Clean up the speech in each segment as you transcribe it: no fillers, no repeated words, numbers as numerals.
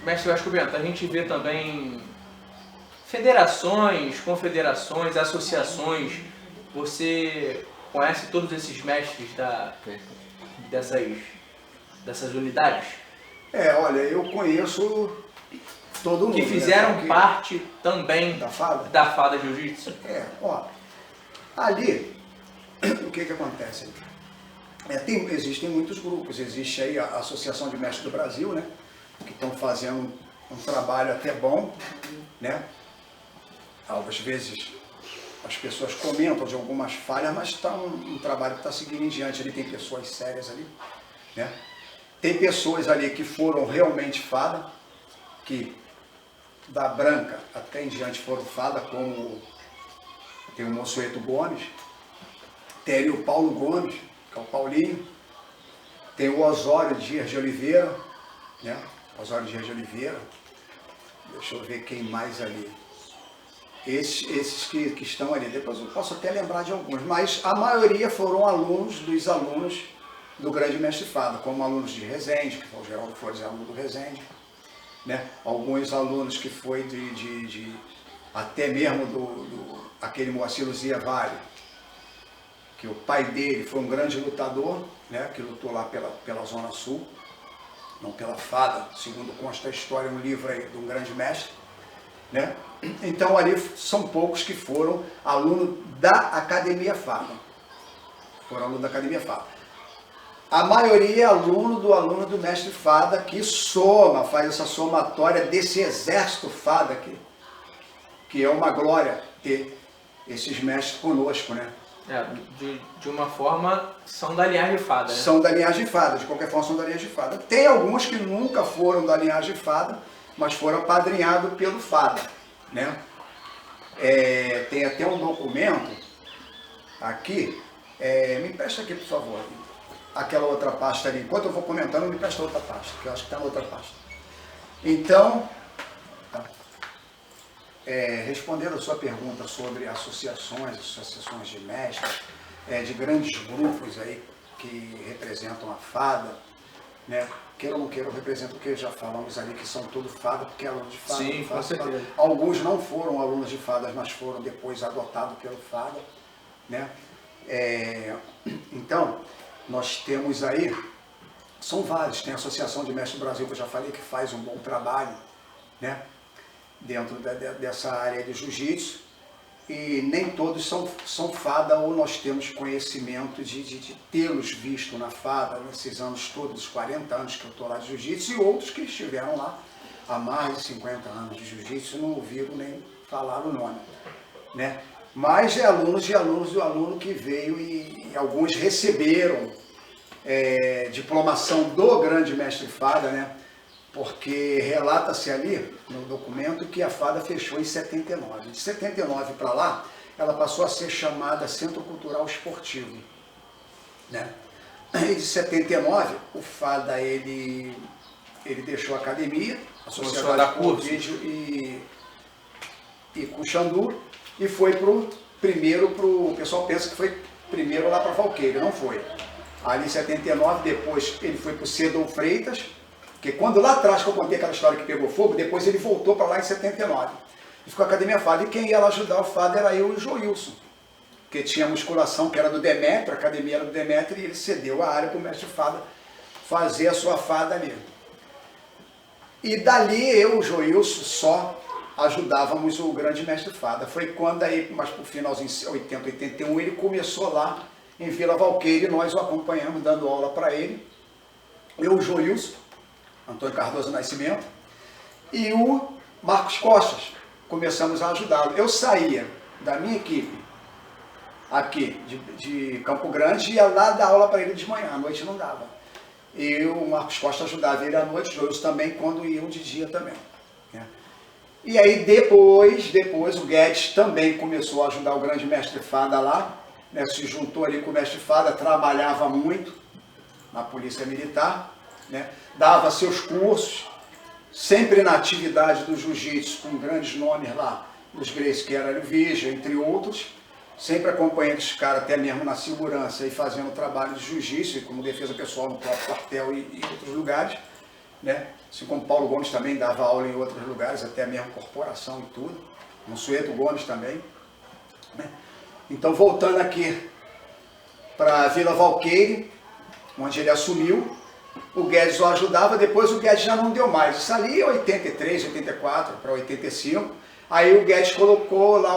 Mestre Vasco Bento, a gente vê também federações, confederações, associações. Você conhece todos esses mestres dessas unidades? Olha, eu conheço todo mundo. Que fizeram parte também da FADA? Da FADA Jiu-Jitsu? Ali, o que acontece? Existem muitos grupos, existe aí a Associação de Mestres do Brasil, né? Que estão fazendo um trabalho até bom, né? Às vezes as pessoas comentam de algumas falhas, mas está um trabalho que está seguindo em diante. Ali tem pessoas sérias ali, né? Tem pessoas ali que foram realmente FADA, que da branca até em diante foram FADA, como tem o Monsueto Gomes, tem ali o Paulo Gomes, que é o Paulinho, tem o Osório Dias de Oliveira, né? Osório Dias de Oliveira, deixa eu ver quem mais ali. Esses que estão ali, depois eu posso até lembrar de alguns, mas a maioria foram alunos dos alunos do grande mestre FADA, como alunos de Resende, que foi o Geraldo Flores, aluno do Resende, né? Alguns alunos que foi até mesmo aquele Moacir Luzia Vale, que o pai dele foi um grande lutador, né? Que lutou lá pela Zona Sul, não pela FADA, segundo consta a história no livro aí de um grande mestre, né? Então ali são poucos que foram aluno da Academia FADA. Foram aluno da Academia FADA. A maioria é aluno do mestre FADA, que faz essa somatória desse exército FADA aqui, que é uma glória ter esses mestres conosco, né? De uma forma, são da linhagem FADA, né? São da linhagem FADA, de qualquer forma são da linhagem FADA. Tem alguns que nunca foram da linhagem FADA, mas foram apadrinhados pelo FADA, né? Tem até um documento aqui, me empresta aqui, por favor, aquela outra pasta ali. Enquanto eu vou comentando, me empresta outra pasta, que eu acho que está na outra pasta. Então, respondendo a sua pergunta sobre associações de mestres, de grandes grupos aí que representam a FADA, né? Queira ou não queira, eu represento o que já falamos ali, que são todos FADA, porque é aluno de FADA. Sim, com certeza. Alguns não foram alunos de FADA, mas foram depois adotados pelo FADA, né? Então, nós temos aí, são vários, tem a Associação de Mestres do Brasil, que eu já falei, que faz um bom trabalho, né? Dentro dessa área de jiu-jitsu, e nem todos são FADA, ou nós temos conhecimento de tê-los visto na FADA nesses anos todos, os 40 anos que eu estou lá de jiu-jitsu, e outros que estiveram lá há mais de 50 anos de jiu-jitsu não ouviram nem falar o nome, né? Mas alunos do aluno que veio e alguns receberam diplomação do grande mestre FADA, né? Porque relata-se ali no documento que a FADA fechou em 79. De 79 para lá, ela passou a ser chamada Centro Cultural Esportivo, né? E de 79, o FADA ele deixou a academia, a Sociedade de Vídeo e Cuxandu, e foi o pessoal pensa que foi primeiro lá para Valqueira, não foi. Ali em 79, depois ele foi para o Cedon Freitas, porque quando lá atrás que eu contei aquela história que pegou fogo, depois ele voltou para lá em 79. E ficou a Academia FADA. E quem ia lá ajudar o FADA era eu e o Joilson. Porque tinha musculação que era do Demetrio, a academia era do Demetrio, e ele cedeu a área para o mestre FADA fazer a sua FADA ali. E dali eu e o Joilson só ajudávamos o grande mestre FADA. Foi quando aí, mas por finalzinho de 80, 81, ele começou lá em Vila Valqueira, e nós o acompanhamos, dando aula para ele. Eu, o Joilson, Antônio Cardoso Nascimento, e o Marcos Costas, começamos a ajudá-lo. Eu saía da minha equipe aqui de Campo Grande e ia lá dar aula para ele de manhã, à noite não dava. E o Marcos Costa ajudava ele à noite, o Joilson também, quando iam de dia também, né? E aí depois o Guedes também começou a ajudar o grande mestre FADA lá, né? Se juntou ali com o mestre FADA, trabalhava muito na Polícia Militar, né? Dava seus cursos, sempre na atividade do jiu-jitsu, com grandes nomes lá, os Grace, que era o Vija, entre outros, sempre acompanhando os caras, até mesmo na segurança, e fazendo trabalho de jiu-jitsu, como defesa pessoal no próprio quartel e outros lugares, né? assim como Paulo Gomes também dava aula em outros lugares, até mesmo corporação e tudo, Mansueto Gomes também, né? Então, voltando aqui para Vila Valqueire, onde ele assumiu, o Guedes o ajudava, depois o Guedes já não deu mais, isso ali em 83, 84 para 85, aí o Guedes colocou lá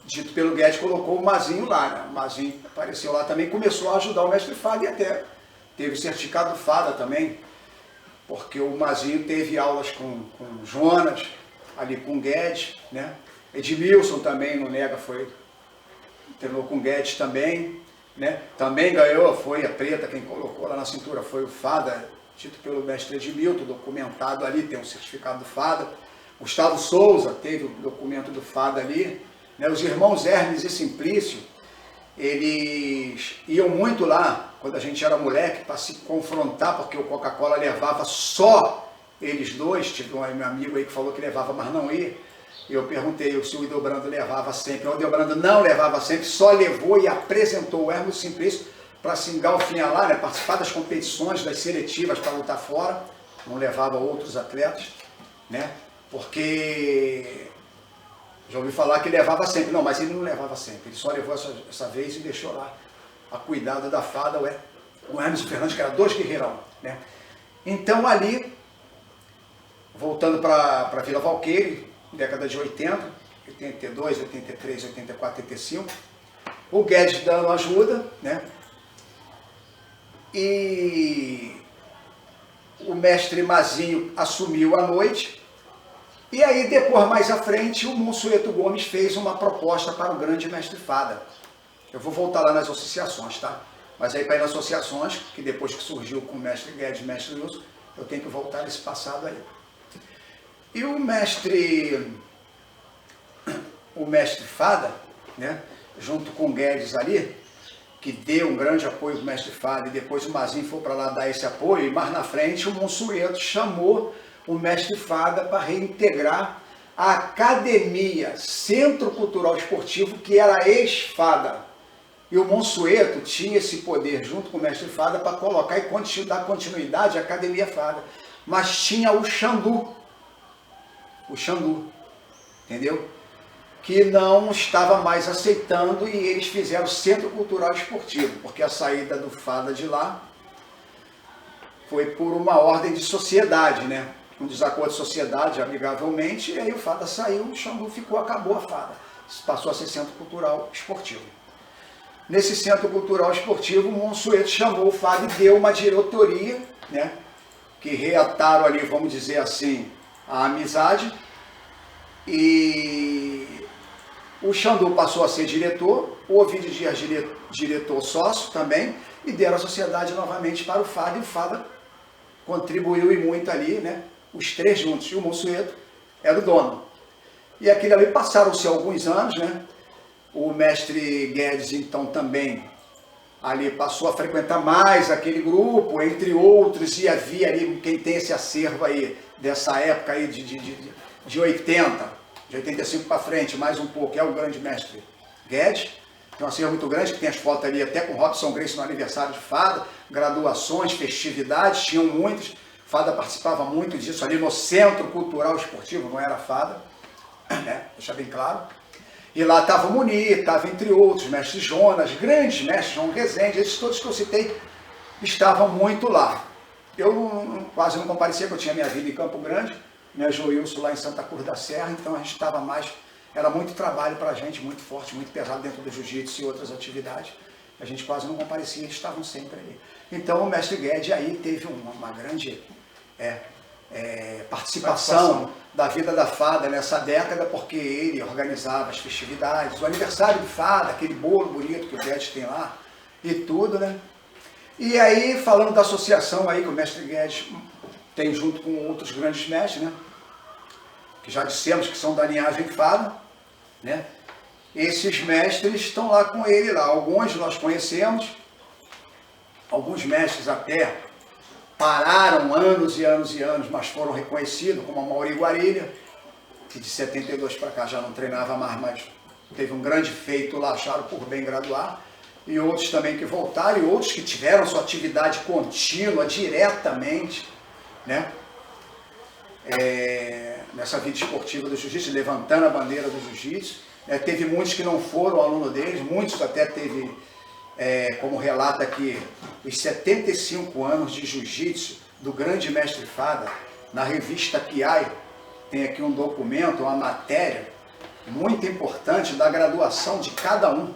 dito pelo Guedes, colocou o Mazinho lá, né? O Mazinho apareceu lá também, começou a ajudar o mestre Fada e até teve o certificado do Fada também, porque o Mazinho teve aulas com Jonas, ali com o Guedes, né? Edmilson também, no Nega, treinou com o Guedes também, né? Também ganhou, foi a preta, quem colocou lá na cintura foi o Fada, dito pelo mestre Edmilson, documentado ali, tem um certificado do Fada. Gustavo Souza teve o documento do Fada ali, né? Os irmãos Hermes e Simplício, eles iam muito lá, quando a gente era moleque, para se confrontar, porque o Coca-Cola levava só eles dois, tive um amigo aí que falou que levava, mas não ia. Eu perguntei se o Ildebrando levava sempre. O Ildebrando não levava sempre, só levou e apresentou o Hermes Simplício para se engalfinhar, né? Participar das competições, das seletivas para lutar fora. Não levava outros atletas, né? Porque já ouvi falar que levava sempre. Não, mas ele não levava sempre. Ele só levou essa vez e deixou lá a cuidado da Fada, o Hermes e o Fernandes, que eram dois guerreirão, né? Então ali, voltando para Vila Valqueire, década de 80, 82, 83, 84, 85, o Guedes dando ajuda, né? E o mestre Mazinho assumiu à noite, e aí depois, mais à frente, o Mansueto Gomes fez uma proposta para o grande mestre Fada. Eu vou voltar lá nas associações, tá? Mas aí para ir nas associações, que depois que surgiu com o mestre Guedes, mestre Wilson, eu tenho que voltar nesse passado aí. E o mestre Fada, né, junto com o Guedes ali, que deu um grande apoio ao mestre Fada, e depois o Mazinho foi para lá dar esse apoio, e mais na frente o Mansueto chamou o mestre Fada para reintegrar a academia, Centro Cultural Esportivo, que era ex-Fada. E o Mansueto tinha esse poder, junto com o mestre Fada, para colocar e dar continuidade à Academia Fada. Mas tinha o Xandu, entendeu? Que não estava mais aceitando, e eles fizeram o Centro Cultural Esportivo, porque a saída do Fada de lá foi por uma ordem de sociedade, né? Um desacordo de sociedade, amigavelmente, e aí o Fada saiu, o Xandu ficou, acabou a Fada. Passou a ser Centro Cultural Esportivo. Nesse Centro Cultural Esportivo, o Mansueto chamou o Fada e deu uma diretoria, né? Que reataram ali, vamos dizer assim, a amizade, e o Xandu passou a ser diretor, o Ovidio Dias diretor sócio também, e deram a sociedade novamente para o Fada, e o Fada contribuiu e muito ali, né? Os três juntos, e o Mansueto era o dono. E aquilo ali passaram-se alguns anos, né? O mestre Guedes, então, também ali passou a frequentar mais aquele grupo, entre outros, e havia ali, quem tem esse acervo aí, dessa época aí de 80, de 85 para frente, mais um pouco, é o grande mestre Guedes. Tem um acervo muito grande, que tem as fotos ali até com Robson Grace no aniversário de Fada, graduações, festividades, tinham muitas. Fada participava muito disso ali no Centro Cultural Esportivo, não era Fada, né? Deixa bem claro. E lá estava o Munir, estava entre outros, mestre Jonas, grandes mestres, João Rezende, esses todos que eu citei estavam muito lá. Eu quase não comparecia, porque eu tinha minha vida em Campo Grande, né, Joilson lá em Santa Cruz da Serra, então a gente estava mais, era muito trabalho para a gente, muito forte, muito pesado dentro do jiu-jitsu e outras atividades. A gente quase não comparecia, eles estavam sempre ali. Então o mestre Guedes aí teve uma grande participação da vida da Fada nessa década, porque ele organizava as festividades, o aniversário de Fada, aquele bolo bonito que o Guedes tem lá, e tudo, né? E aí, falando da associação aí que o mestre Guedes tem junto com outros grandes mestres, né? Que já dissemos que são da linhagem Fada, né? Esses mestres estão lá com ele lá, alguns nós conhecemos, alguns mestres até pararam anos e anos e anos, mas foram reconhecidos, como a Mauri Guarilha, que de 72 para cá já não treinava mais, mas teve um grande feito lá, acharam por bem graduar, e outros também que voltaram, e outros que tiveram sua atividade contínua, diretamente, né? Nessa vida esportiva do jiu-jitsu, levantando a bandeira do jiu-jitsu. Teve muitos que não foram aluno deles, muitos até teve, como relata aqui, os 75 anos de jiu-jitsu do grande mestre Fada, na revista Kiai, tem aqui um documento, uma matéria muito importante da graduação de cada um.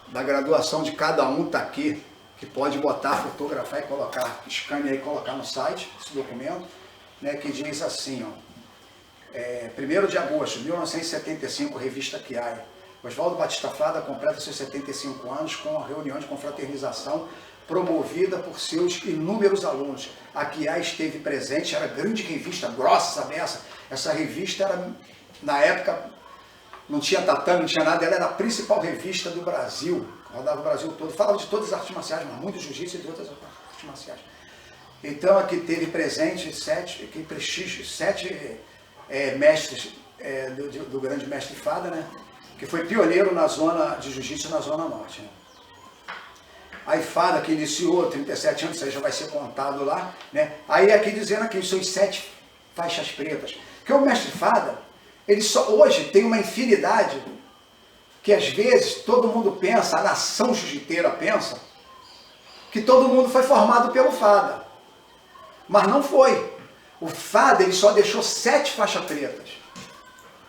Da graduação de cada um está aqui, que pode botar, fotografar e colocar, escanear e colocar no site, esse documento, né, que diz assim, ó, 1º de agosto de 1975, revista Kiai. Oswaldo Batista Fada completa seus 75 anos com a reunião de confraternização promovida por seus inúmeros alunos. A Kiai esteve presente, era grande revista, grossa dessa. Essa revista era, na época, não tinha tatame, não tinha nada, ela era a principal revista do Brasil, rodava o Brasil todo, falava de todas as artes marciais, mas muito jiu-jitsu e de outras artes marciais. Então aqui teve presente 7 mestres do grande mestre Fada, né? Que foi pioneiro na zona de jiu-jitsu na Zona Norte. Né? Aí Fada, que iniciou 37 anos, isso aí já vai ser contado lá, né? Aí aqui dizendo aqui, os seus 7 faixas pretas. Porque o mestre Fada, ele só hoje tem uma infinidade que às vezes todo mundo pensa, a nação jiu-jiteira pensa, que todo mundo foi formado pelo Fada. Mas não foi. O Fada, ele só deixou 7 faixas pretas.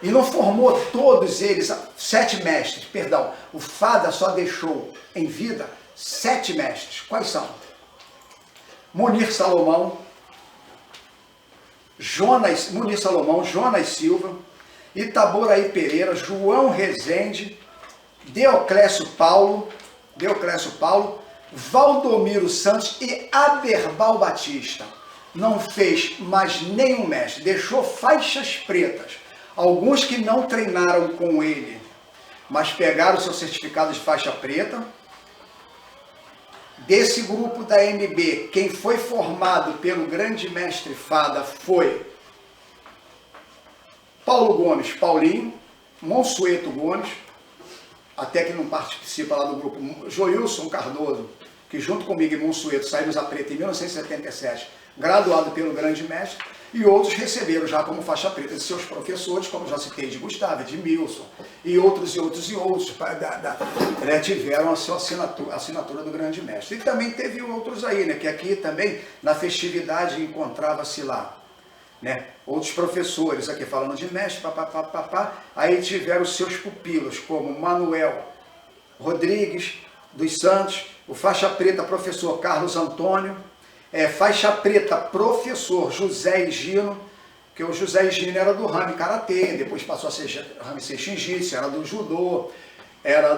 E não formou todos eles, 7 mestres, perdão. O Fada só deixou em vida 7 mestres. Quais são? Munir Salomão, Jonas Silva, Itaboraí Pereira, João Rezende, Deoclésio Paulo, Valdomiro Santos e Aderbal Batista. Não fez mais nenhum mestre, deixou faixas pretas. Alguns que não treinaram com ele, mas pegaram o seu certificado de faixa preta. Desse grupo da MB, quem foi formado pelo grande mestre Fada foi Paulo Gomes, Paulinho, Monsueto Gomes, até que não participa lá do grupo, Joilson Cardoso, que junto comigo e Monsueto saímos a preta em 1977, graduado pelo grande mestre, e outros receberam já como faixa preta de seus professores, como já citei, de Gustavo, de Milson, e outros, né, tiveram a sua assinatura do grande mestre. E também teve outros aí, né, que aqui também, na festividade, encontrava-se lá, né, outros professores aqui falando de mestre, aí tiveram seus pupilos, como Manuel Rodrigues dos Santos, o faixa preta professor Carlos Antônio, faixa preta professor José Higino, que o José Higino era do Rame Karatê, depois passou a ser Rame Seixin-Jitsu, era do Judô, era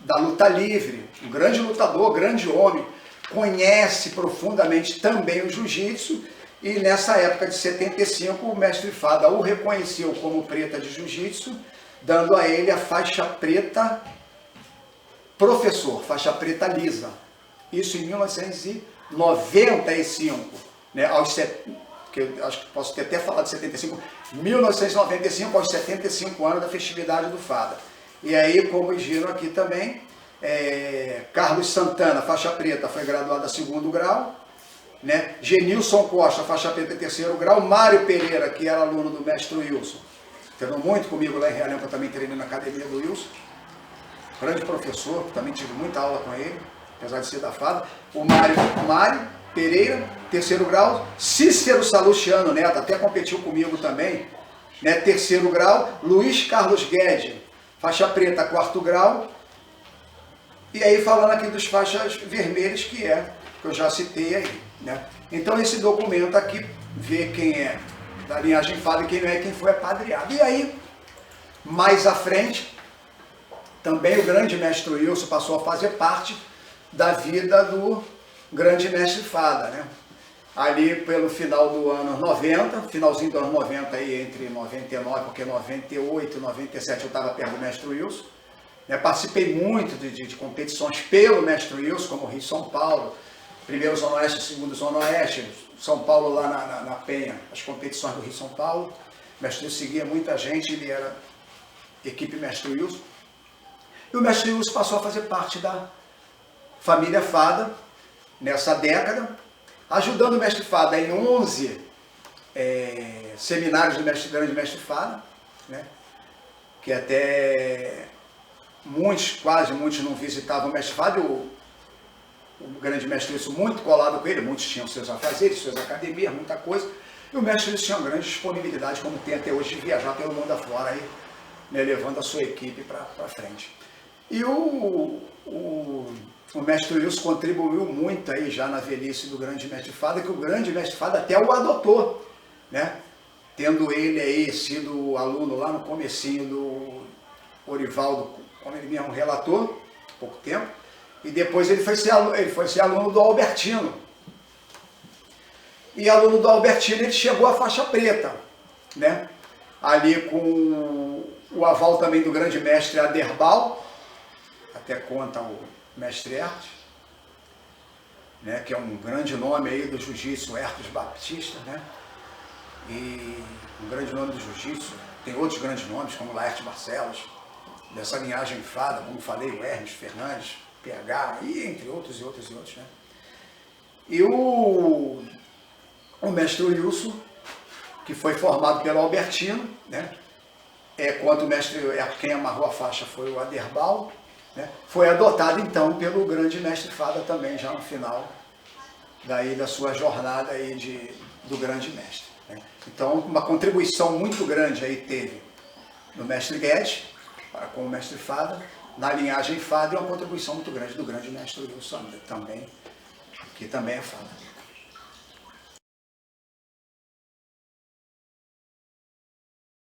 da luta livre, um grande lutador, grande homem, conhece profundamente também o jiu-jitsu, e nessa época de 75 o mestre Fada o reconheceu como preta de jiu-jitsu, dando a ele a faixa preta professor, faixa preta lisa. Isso em 1995, né, que eu acho que posso ter até falado de 75, 1995 aos 75 anos da festividade do Fada. E aí, como viram aqui também, Carlos Santana, faixa preta, foi graduado a 2º grau, né? Genilson Costa, faixa preta 3º grau, Mário Pereira, que era aluno do mestre Wilson, treinou muito comigo lá em Realengo, eu também treinei na academia do Wilson, grande professor, também tive muita aula com ele, apesar de ser da Fada. O Mário Pereira, 3º grau, Cícero Salustiano Neto, até competiu comigo também, né? 3º grau, Luiz Carlos Guedes, faixa preta, 4º grau, e aí falando aqui dos faixas vermelhas, que eu já citei aí, né? Então esse documento aqui vê quem é da linhagem Fada e quem não é, quem foi apadreado. E aí, mais à frente, também o grande mestre Wilson passou a fazer parte da vida do grande mestre Fada, né? Ali pelo final do ano 90, finalzinho do ano 90, aí entre 99, porque 98, 97 eu estava perto do mestre Wilson, né? Participei muito de competições pelo mestre Wilson, como Rio São Paulo, primeiro Zona Oeste, segundo Zona Oeste, São Paulo lá na Penha, as competições do Rio São Paulo. O mestre Wilson seguia muita gente, ele era equipe mestre Wilson. E o mestre Wilson passou a fazer parte da família Fada, nessa década, ajudando o mestre Fada em 11 seminários do grande mestre Fada, né? Que até quase muitos não visitavam o mestre Fada, o grande mestre Wilson muito colado com ele, muitos tinham seus afazeres, suas academias, muita coisa, e o mestre Wilson tinha uma grande disponibilidade, como tem até hoje, de viajar pelo mundo afora, aí, né, levando a sua equipe para frente. E o mestre Wilson contribuiu muito aí já na velhice do grande mestre Fada, que o grande mestre Fada até o adotou, né? Tendo ele aí sido aluno lá no comecinho do Orivaldo, como ele mesmo relatou, há pouco tempo, e depois ele foi ser aluno do Albertino. E aluno do Albertino ele chegou à faixa preta, né? Ali com o aval também do grande mestre Aderbal, até conta o mestre Hertos, né? Que é um grande nome aí do jiu-jitsu, Hertos Baptista, né? E um grande nome do jiu-jitsu, tem outros grandes nomes, como Laerte Barcelos, dessa linhagem Fada, como falei, o Hermes Fernandes, PH, e entre outros e outros e outros, né? E o mestre Wilson, que foi formado pelo Albertino, né? Quanto o mestre, quem amarrou a faixa foi o Aderbal, né? Foi adotado então pelo grande mestre Fada também, já no final daí da sua jornada aí do grande mestre, né? Então, uma contribuição muito grande aí teve no mestre Guedes, com o mestre Fada, na linhagem Fada, e uma contribuição muito grande do grande mestre Wilson também, que também é Fada.